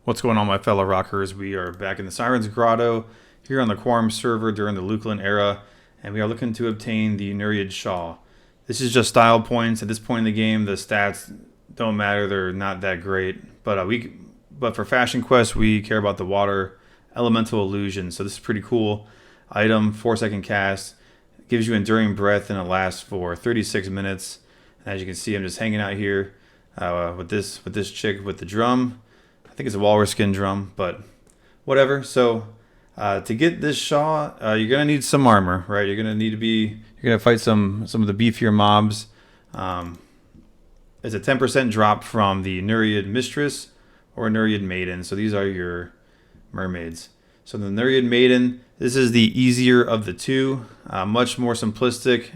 What's going on, my fellow rockers? We are back in the Siren's Grotto here on the Quarm server during the Luklin era, and we are looking to obtain the Neriad Shawl. This is just style points. At this point in the game, the stats don't matter; they're not that great. But for Fashion Quest, we care about the water elemental illusion. So this is pretty cool. Item 4-second cast gives you enduring breath and it lasts for 36 minutes. And as you can see, I'm just hanging out here with this chick with the drum. I think it's a walrus skin drum, but whatever. So to get this shawl, you're gonna need some armor, right? You're gonna fight some of the beefier mobs. It's a 10% drop from the Neriad Mistress or Neriad Maiden. So these are your mermaids. So the Neriad Maiden, this is the easier of the two, much more simplistic.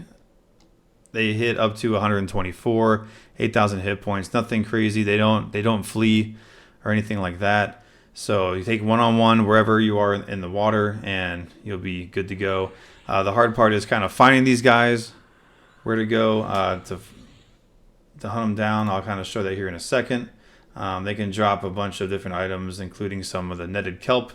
They hit up to 124, 8,000 hit points. Nothing crazy. They don't flee or anything like that. So you take one-on-one wherever you are in the water and you'll be good to go. The hard part is kind of finding these guys, where to go to hunt them down. I'll kind of show that here in a second. They can drop a bunch of different items, including some of the netted kelp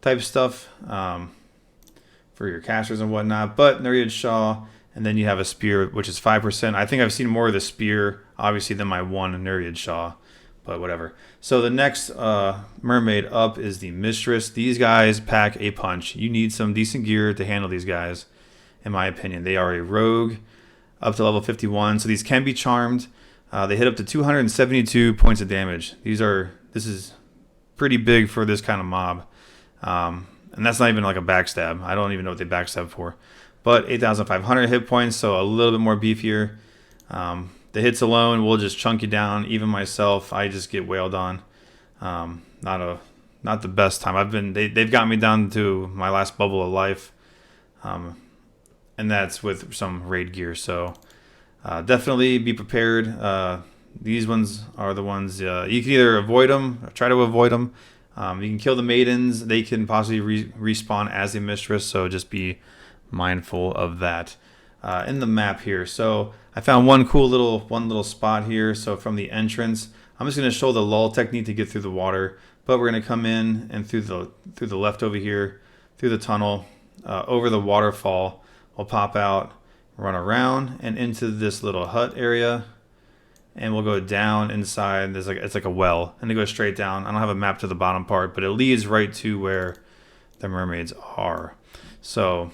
type stuff for your casters and whatnot. But Neriad Shawl, and then you have a spear, which is 5%. I think I've seen more of the spear, obviously, than my one Neriad Shawl. But whatever. So the next mermaid up is the mistress. These guys pack a punch. You need some decent gear to handle these guys, in my opinion. They are a rogue up to level 51. So these can be charmed. They hit up to 272 points of damage. This is pretty big for this kind of mob. And that's not even like a backstab. I don't even know what they backstab for. But 8,500 hit points, so a little bit more beefier. The hits alone will just chunk you down. Even myself, I just get wailed on. Not the best time. They've got me down to my last bubble of life, and that's with some raid gear. So definitely be prepared. These ones are the ones you can either avoid them, or try to avoid them. You can kill the maidens. They can possibly respawn as a mistress. So just be mindful of that. In the map here, so I found one little spot here. So from the entrance, I'm just going to show the lull technique to get through the water, but we're going to come in and through the left over here, through the tunnel, over the waterfall. We'll pop out, run around and into this little hut area, and we'll go down inside. It's like a well, and it goes straight down. I don't have a map to the bottom part, but it leads right to where the mermaids are. So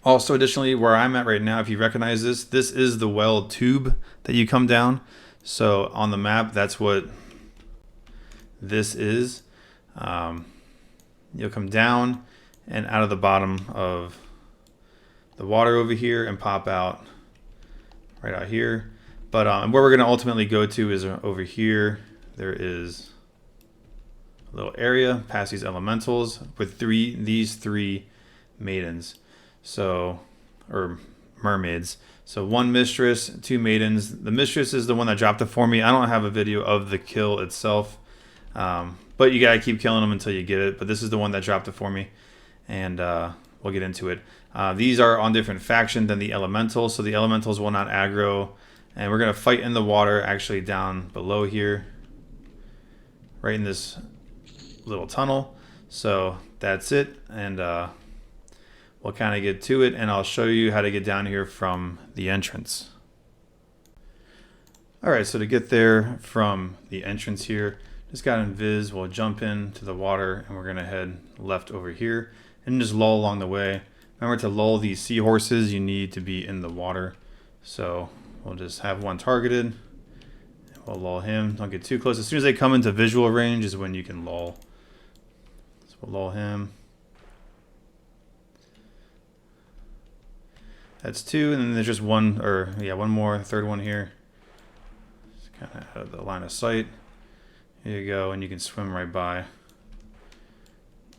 also, additionally, where I'm at right now, if you recognize this is the well tube that you come down. So on the map, that's what this is. You'll come down and out of the bottom of the water over here and pop out right out here. But where we're going to ultimately go to is over here. There is a little area past these elementals with these three maidens. So, or mermaids. So one mistress, two maidens. The mistress is the one that dropped it for me. I don't have a video of the kill itself, but you gotta keep killing them until you get it. But this is the one that dropped it for me, and we'll get into it. These are on different faction than the elementals, so the elementals will not aggro, and we're gonna fight in the water actually down below here, right in this little tunnel. So that's it, and we'll kind of get to it, and I'll show you how to get down here from the entrance. Alright, so to get there from the entrance here, just got invis, we'll jump into the water, and we're going to head left over here, and just lull along the way. Remember, to lull these seahorses, you need to be in the water. So we'll just have one targeted, and we'll lull him. Don't get too close. As soon as they come into visual range is when you can lull. So we'll lull him. That's two, and then there's just one more, third one here. Just kind of out of the line of sight. Here you go, and you can swim right by.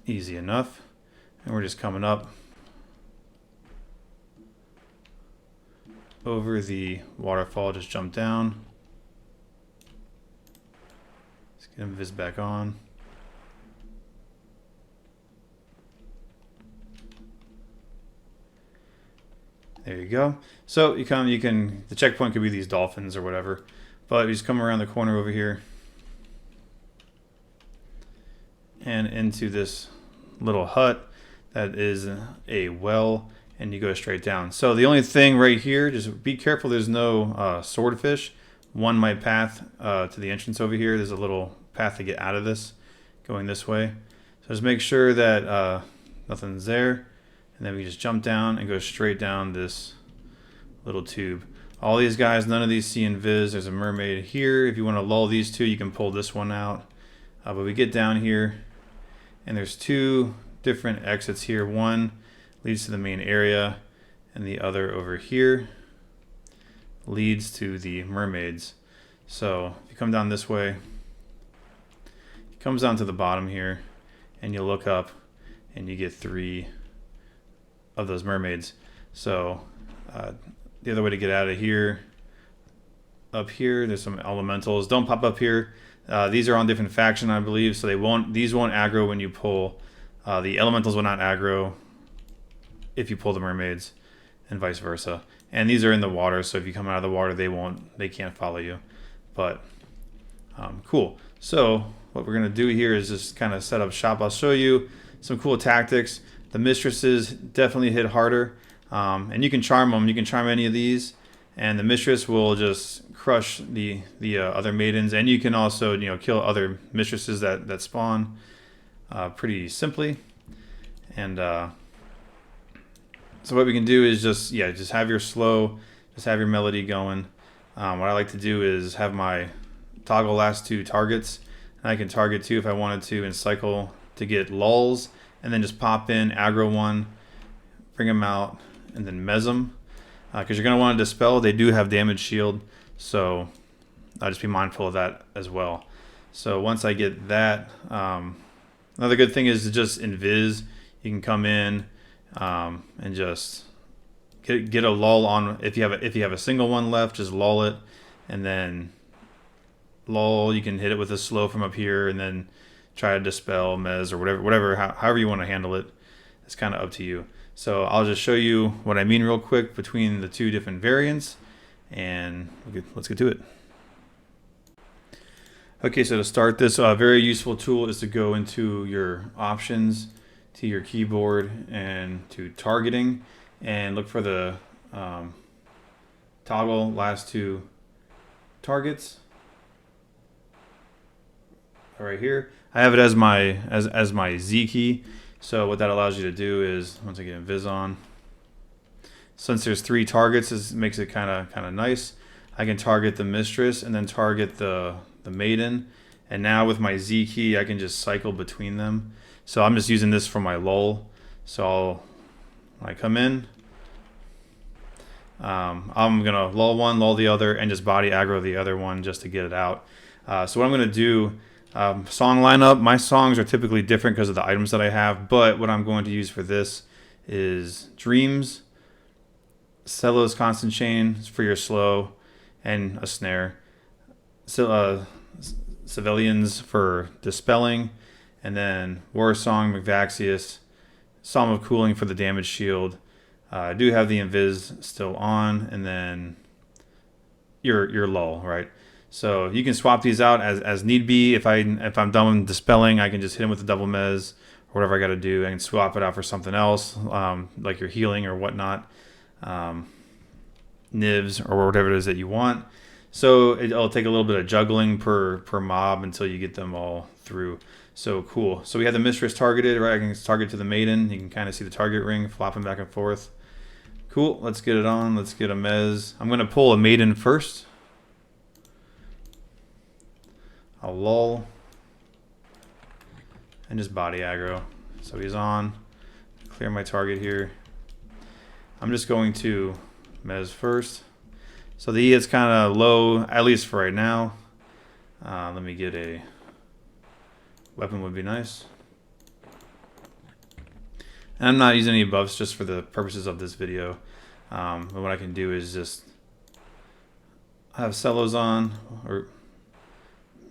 Easy enough. And we're just coming up over the waterfall, just jump down. Let's get him vis back on. There you go. So the checkpoint could be these dolphins or whatever, but you just come around the corner over here, and into this little hut that is a well, and you go straight down. So the only thing right here, just be careful there's no swordfish. One might path to the entrance over here. There's a little path to get out of this, going this way. So just make sure that nothing's there, and then we just jump down and go straight down this little tube. All these guys, none of these see invis. There's a mermaid here. If you want to lull these two, you can pull this one out. But we get down here, and there's two different exits here. One leads to the main area, and the other over here leads to the mermaids. So if you come down this way, it comes down to the bottom here, and you look up, and you get 3 of those mermaids. So the other way to get out of here, up here, there's some elementals. Don't pop up here. These are on different faction, I believe, so these won't aggro when you pull. The elementals will not aggro if you pull the mermaids, and vice versa. And these are in the water, so if you come out of the water, they can't follow you. But cool. So what we're gonna do here is just kind of set up shop. I'll show you some cool tactics. The mistresses definitely hit harder, and you can charm them. You can charm any of these, and the mistress will just crush the other maidens. And you can also kill other mistresses that spawn pretty simply. And so what we can do is just have your slow, just have your melody going. What I like to do is have my toggle last 2 targets, and I can target 2 if I wanted to, and cycle to get lulls, and then just pop in, aggro 1, bring them out, and then mez them. Because you're going to want to dispel. They do have damage shield, so I'll just be mindful of that as well. So once I get that, another good thing is to just invis. You can come in and just get a lull on. If you have a single one left, just lull it, and then lull. You can hit it with a slow from up here, and then try to dispel, mez, or whatever, however you want to handle it. It's kind of up to you. So I'll just show you what I mean real quick between the 2 different variants, and let's get to it. Okay, so to start this, very useful tool is to go into your options, to your keyboard, and to targeting, and look for the toggle last 2 targets right here. I have it as my Z key. So what that allows you to do is, once I get invis on, since there's 3 targets, this makes it kind of nice. I can target the mistress and then target the maiden, and now with my Z key I can just cycle between them. So I'm just using this for my lull. So when I come in, I'm gonna lull one, lull the other, and just body aggro the other one just to get it out. So what I'm gonna do, song lineup, my songs are typically different because of the items that I have, but what I'm going to use for this is Dreams, Cello's Constant Chain for your slow, and a snare, Civilians for dispelling, and then War Song, McVaxius, Psalm of Cooling for the damage shield. I do have the invis still on, and then your lull, right? So you can swap these out as need be. If I'm done with dispelling, I can just hit him with the double mez or whatever I got to do. I can swap it out for something else, like your healing or whatnot, nibs or whatever it is that you want. So it'll take a little bit of juggling per mob until you get them all through. So cool. So we have the mistress targeted, right? I can target to the maiden. You can kind of see the target ring flopping back and forth. Cool. Let's get it on. Let's get a mez. I'm going to pull a maiden first. I'll lull and just body aggro. So he's on. Clear my target here. I'm just going to mez first. So the E is kind of low, at least for right now. Let me get a weapon, would be nice. And I'm not using any buffs just for the purposes of this video. But what I can do is just have cellos on, or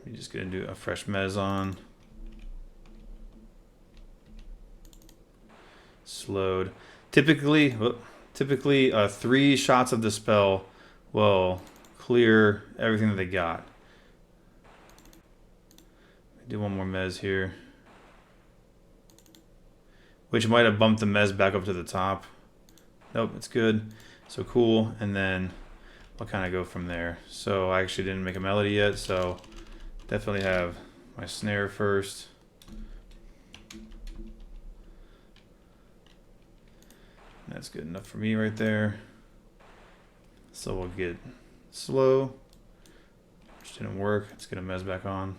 you're just going to do a fresh mez on. Slowed. Typically 3 shots of the spell will clear everything that they got. Do one more mez here. which might have bumped the mez back up to the top. Nope, it's good. So cool, and then I'll kind of go from there. So I actually didn't make a melody yet, so definitely have my snare first. That's good enough for me right there. So we'll get slow, which didn't work. Let's get a mez back on.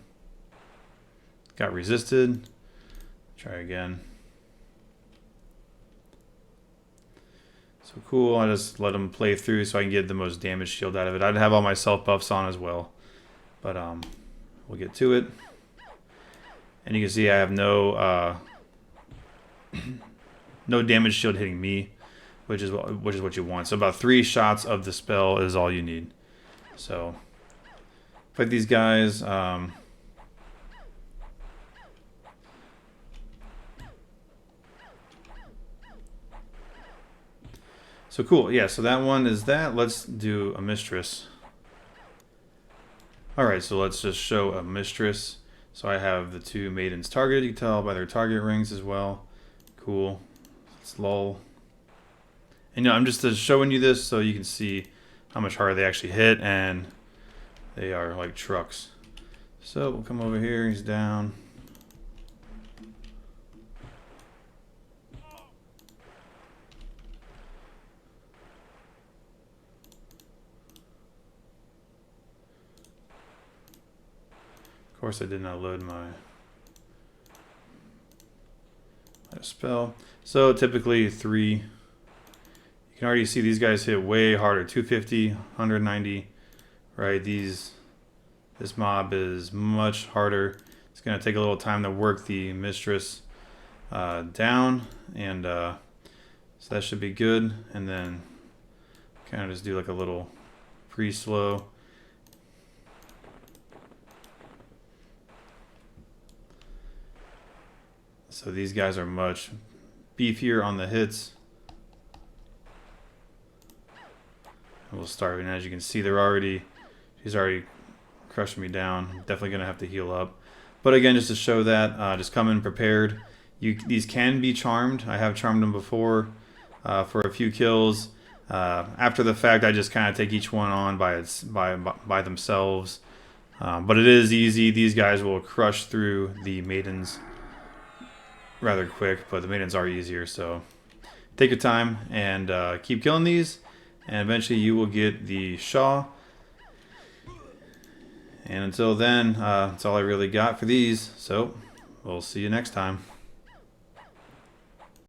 Got resisted. Try again. So cool, I just let them play through so I can get the most damage shield out of it. I'd have all my self buffs on as well. But we'll get to it. And you can see I have no no damage shield hitting me, which is what you want. So about 3 shots of the spell is all you need. So fight these guys. So cool, yeah, so that one is that. Let's do a mistress. Alright, so let's just show a mistress. So I have the 2 maidens targeted. You can tell by their target rings as well. Cool. Let's lull. And I'm just showing you this so you can see how much harder they actually hit, and they are like trucks. So we'll come over here, he's down. Of course, I did not load my spell. So typically 3. You can already see these guys hit way harder. 250, 190. Right? This mob is much harder. It's gonna take a little time to work the mistress down, and so that should be good. And then kind of just do like a little pre-slow. So these guys are much beefier on the hits. And we'll start, and as you can see, she's already crushing me down. Definitely gonna have to heal up. But again, just to show that, just come in prepared. These can be charmed. I have charmed them before for a few kills. After the fact, I just kind of take each one on by themselves. But it is easy. These guys will crush through the maidens rather quick, but the maidens are easier, so take your time and keep killing these, and eventually you will get the Shawl. And until then, that's all I really got for these, so we'll see you next time.